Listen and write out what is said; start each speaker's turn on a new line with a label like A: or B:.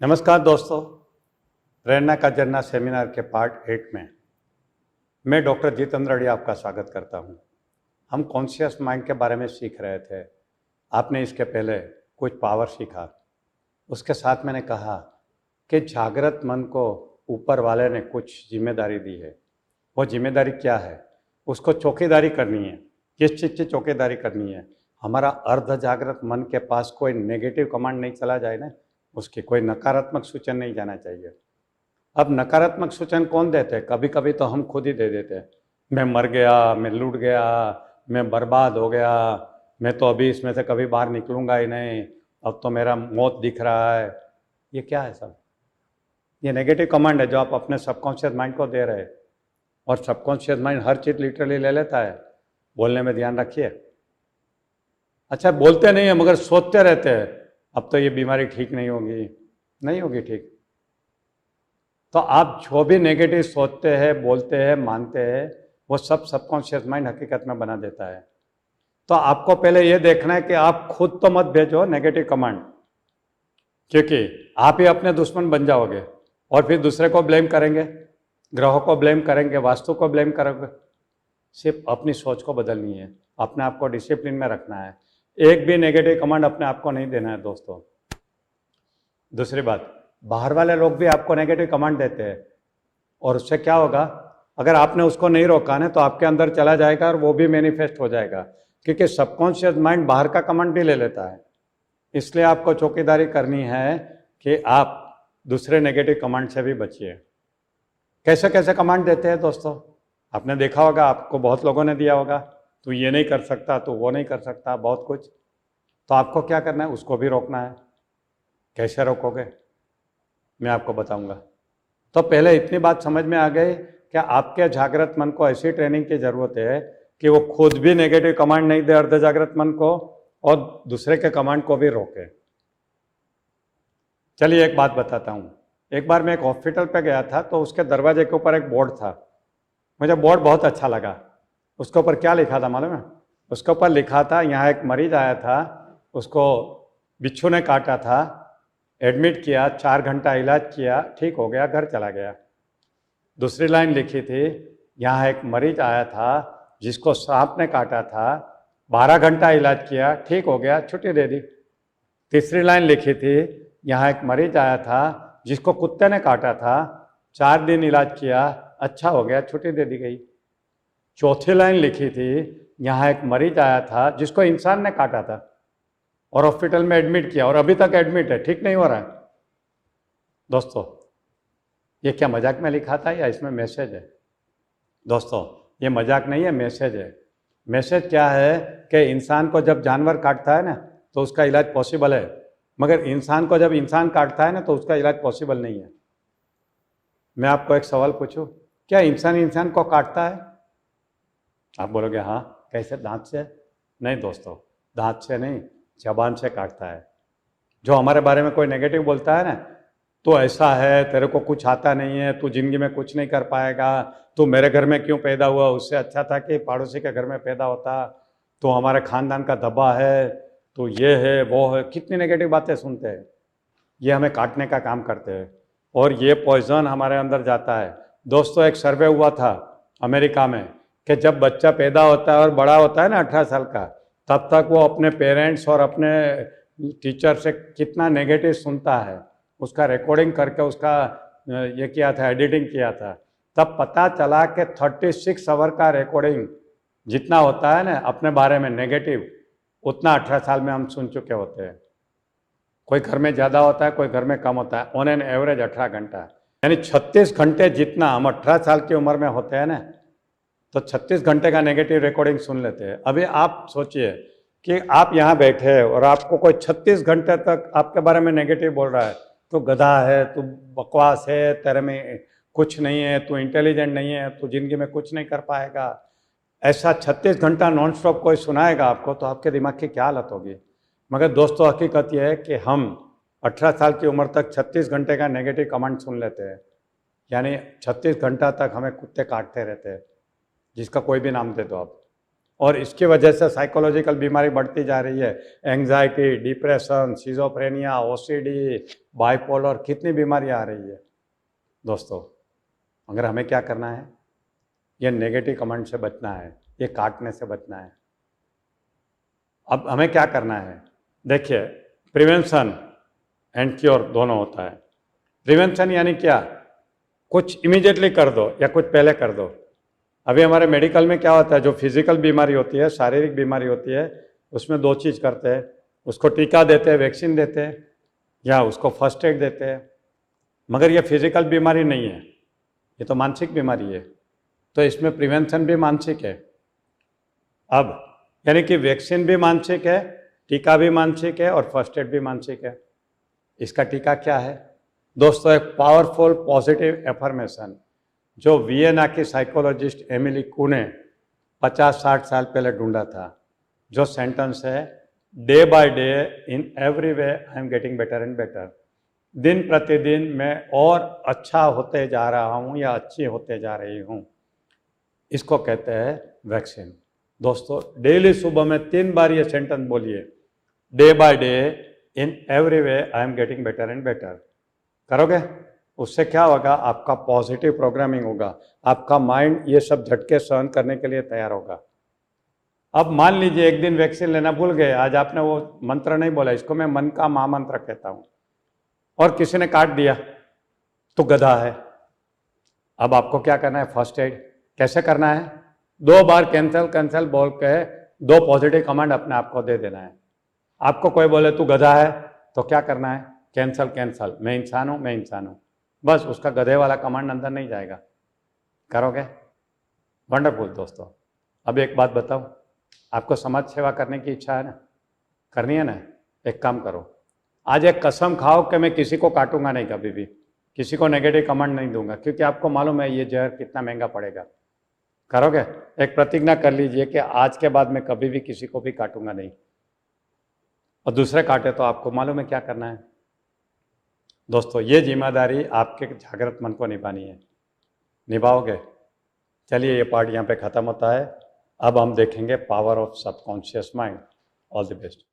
A: नमस्कार दोस्तों, प्रेरणा का झरना सेमिनार के पार्ट 8 में मैं डॉक्टर जितेंद्र रेड्डी आपका स्वागत करता हूं। हम कॉन्शियस माइंड के बारे में सीख रहे थे। आपने इसके पहले कुछ पावर सीखा। उसके साथ मैंने कहा कि जागृत मन को ऊपर वाले ने कुछ जिम्मेदारी दी है। वो जिम्मेदारी क्या है? उसको चौकीदारी करनी है। किस चीज़ की चौकीदारी करनी है? हमारा अर्ध जागृत मन के पास कोई नेगेटिव कमांड नहीं चला जाए ना, उसकी कोई नकारात्मक सूचन नहीं जाना चाहिए। अब नकारात्मक सूचन कौन देते हैं? कभी कभी तो हम खुद ही दे देते हैं। मैं मर गया, मैं लूट गया, मैं बर्बाद हो गया, मैं तो अभी इसमें से कभी बाहर निकलूंगा ही नहीं, अब तो मेरा मौत दिख रहा है। ये क्या है सब? ये नेगेटिव कमांड है जो आप अपने सबकॉन्शियस माइंड को दे रहे हैं। और सबकॉन्शियस माइंड हर चीज़ लिटरली ले लेता है। बोलने में ध्यान रखिए। अच्छा, बोलते नहीं है मगर सोचते रहते हैं, अब तो ये बीमारी ठीक नहीं होगी, नहीं होगी ठीक। तो आप जो भी नेगेटिव सोचते हैं, बोलते हैं, मानते हैं, वो सब सबकॉन्शियस माइंड हकीकत में बना देता है। तो आपको पहले ये देखना है कि आप खुद तो मत भेजो नेगेटिव कमांड, क्योंकि आप ही अपने दुश्मन बन जाओगे और फिर दूसरे को ब्लेम करेंगे, ग्रहों को ब्लेम करेंगे, वास्तु को ब्लेम करोगे। सिर्फ अपनी सोच को बदलनी है, अपने आप को डिसिप्लिन में रखना है। एक भी नेगेटिव कमांड अपने आप को नहीं देना है दोस्तों। दूसरी बात, बाहर वाले लोग भी आपको नेगेटिव कमांड देते हैं और उससे क्या होगा? अगर आपने उसको नहीं रोका ना तो आपके अंदर चला जाएगा और वो भी मैनिफेस्ट हो जाएगा, क्योंकि सबकॉन्शियस माइंड बाहर का कमांड भी ले लेता है। इसलिए आपको चौकीदारी करनी है कि आप दूसरे नेगेटिव कमांड से भी बचिए। कैसे कैसे कमांड देते हैं दोस्तों? आपने देखा होगा, आपको बहुत लोगों ने दिया होगा, तू ये नहीं कर सकता, तू वो नहीं कर सकता, बहुत कुछ। तो आपको क्या करना है? उसको भी रोकना है। कैसे रोकोगे? मैं आपको बताऊंगा। तो पहले इतनी बात समझ में आ गई कि आपके जागृत मन को ऐसी ट्रेनिंग की जरूरत है कि वो खुद भी नेगेटिव कमांड नहीं दे अर्ध जागृत मन को, और दूसरे के कमांड को भी रोके। चलिए एक बात बताता हूँ। एक बार मैं एक हॉस्पिटल पे गया था, तो उसके दरवाजे के ऊपर एक बोर्ड था। मुझे बोर्ड बहुत अच्छा लगा। उसके ऊपर क्या लिखा था मालूम है? उसके ऊपर लिखा था, यहाँ एक मरीज आया था, उसको बिच्छू ने काटा था, एडमिट किया, 4 घंटा इलाज किया, ठीक हो गया, घर चला गया। दूसरी लाइन लिखी थी, यहाँ एक मरीज आया था जिसको सांप ने काटा था, 12 घंटा इलाज किया, ठीक हो गया, छुट्टी दे दी। तीसरी लाइन लिखी थी, यहाँ एक मरीज आया था जिसको कुत्ते ने काटा था, 4 दिन इलाज किया, अच्छा हो गया, छुट्टी दे दी गई। चौथी लाइन लिखी थी, यहाँ एक मरीज आया था जिसको इंसान ने काटा था और हॉस्पिटल में एडमिट किया और अभी तक एडमिट है, ठीक नहीं हो रहा है। दोस्तों, ये क्या मजाक में लिखा था या इसमें मैसेज है? दोस्तों, ये मजाक नहीं है, मैसेज है। मैसेज क्या है कि इंसान को जब जानवर काटता है ना तो उसका इलाज पॉसिबल है, मगर इंसान को जब इंसान काटता है ना तो उसका इलाज पॉसिबल नहीं है। मैं आपको एक सवाल पूछूं, क्या इंसान इंसान को काटता है? आप बोलोगे हाँ। कैसे? दांत से? नहीं दोस्तों, दांत से नहीं, जबान से काटता है। जो हमारे बारे में कोई नेगेटिव बोलता है ना, तो ऐसा है, तेरे को कुछ आता नहीं है, तू जिंदगी में कुछ नहीं कर पाएगा, तू मेरे घर में क्यों पैदा हुआ, उससे अच्छा था कि पड़ोसी के घर में पैदा होता, तो हमारे खानदान का दबा है, तो ये है वो है, कितनी नेगेटिव बातें सुनते हैं। ये हमें काटने का काम करते हैं और ये पॉइजन हमारे अंदर जाता है। दोस्तों, एक सर्वे हुआ था अमेरिका में कि जब बच्चा पैदा होता है और बड़ा होता है ना 18 साल का, तब तक वो अपने पेरेंट्स और अपने टीचर से कितना नेगेटिव सुनता है, उसका रिकॉर्डिंग करके उसका ये किया था, एडिटिंग किया था। तब पता चला कि 36 आवर का रिकॉर्डिंग जितना होता है ना अपने बारे में नेगेटिव, उतना 18 साल में हम सुन चुके होते हैं। कोई घर में ज़्यादा होता है, कोई घर में कम होता है। ऑन एन एवरेज 18 घंटा, यानी 36 घंटे जितना हम 18 साल की उम्र में होते हैं ना, तो 36 घंटे का नेगेटिव रिकॉर्डिंग सुन लेते हैं। अभी आप सोचिए कि आप यहाँ बैठे हैं और आपको कोई 36 घंटे तक आपके बारे में नेगेटिव बोल रहा है, तो गधा है, तू बकवास है, तेरे में कुछ नहीं है, तू इंटेलिजेंट नहीं है, तू जिंदगी में कुछ नहीं कर पाएगा, ऐसा 36 घंटा नॉन स्टॉप कोई सुनाएगा आपको, तो आपके दिमाग की क्या हालत होगी। मगर दोस्तों, हकीकत यह है कि हम 18 साल की उम्र तक 36 घंटे का नेगेटिव कमांड सुन लेते हैं, यानी 36 घंटा तक हमें कुत्ते काटते रहते हैं, जिसका कोई भी नाम दे दो आप। और इसकी वजह से साइकोलॉजिकल बीमारी बढ़ती जा रही है। Anxiety, depression, schizophrenia, OCD, bipolar, कितनी बीमारियां आ रही है। दोस्तों, अगर हमें क्या करना है, ये नेगेटिव कमेंट से बचना है, ये काटने से बचना है। अब हमें क्या करना है, देखिए, प्रिवेंशन एंड क्योर दोनों होता है। प्रिवेंशन यानी क्या, कुछ इमीडिएटली कर दो या कुछ पहले कर दो। अभी हमारे मेडिकल में क्या होता है, जो फिजिकल बीमारी होती है, शारीरिक बीमारी होती है, उसमें दो चीज़ करते हैं, उसको टीका देते हैं, वैक्सीन देते हैं, या उसको फर्स्ट एड देते हैं। मगर ये फिजिकल बीमारी नहीं है, ये तो मानसिक बीमारी है, तो इसमें प्रिवेंशन भी मानसिक है। अब यानी कि वैक्सीन भी मानसिक है, टीका भी मानसिक है और फर्स्ट एड भी मानसिक है। इसका टीका क्या है दोस्तों, एक पावरफुल पॉजिटिव एफर्मेशन जो वियना की साइकोलॉजिस्ट एमिली कूने 50-60 साल पहले ढूंढा था, जो सेंटेंस है, day by day in every way I am getting better and better. दिन प्रतिदिन मैं और अच्छा होते जा रहा हूँ या अच्छी होते जा रही हूँ। इसको कहते हैं वैक्सीन। दोस्तों, डेली सुबह में 3 बार ये सेंटेंस बोलिए, day by day in every way I am getting better and better. करोगे, उससे क्या होगा, आपका पॉजिटिव प्रोग्रामिंग होगा, आपका माइंड ये सब झटके सहन करने के लिए तैयार होगा। अब मान लीजिए एक दिन वैक्सीन लेना भूल गए, आज आपने वो मंत्र नहीं बोला, इसको मैं मन का महामंत्र कहता हूँ, और किसी ने काट दिया तो गधा है। अब आपको क्या करना है, फर्स्ट एड कैसे करना है, 2 बार कैंसल कैंसल बोल के 2 पॉजिटिव कमांड अपने आप को दे देना है। आपको कोई बोले तू गधा है तो क्या करना है, कैंसल कैंसल, मैं इंसान हूँ, मैं इंसान हूँ, बस उसका गधे वाला कमांड अंदर नहीं जाएगा। करोगे, वंडरफुल। दोस्तों, अब एक बात बताओ, आपको समाज सेवा करने की इच्छा है ना, करनी है ना, एक काम करो, आज एक कसम खाओ कि मैं किसी को काटूंगा नहीं, कभी भी किसी को नेगेटिव कमांड नहीं दूंगा, क्योंकि आपको मालूम है ये जहर कितना महंगा पड़ेगा। करोगे, एक प्रतिज्ञा कर लीजिए कि आज के बाद मैं कभी भी किसी को भी काटूंगा नहीं, और दूसरे काटे तो आपको मालूम है क्या करना है। दोस्तों, ये जिम्मेदारी आपके जागृत मन को निभानी है, निभाओगे। चलिए, ये पार्ट यहाँ पे ख़त्म होता है। अब हम देखेंगे power of subconscious mind. All the best.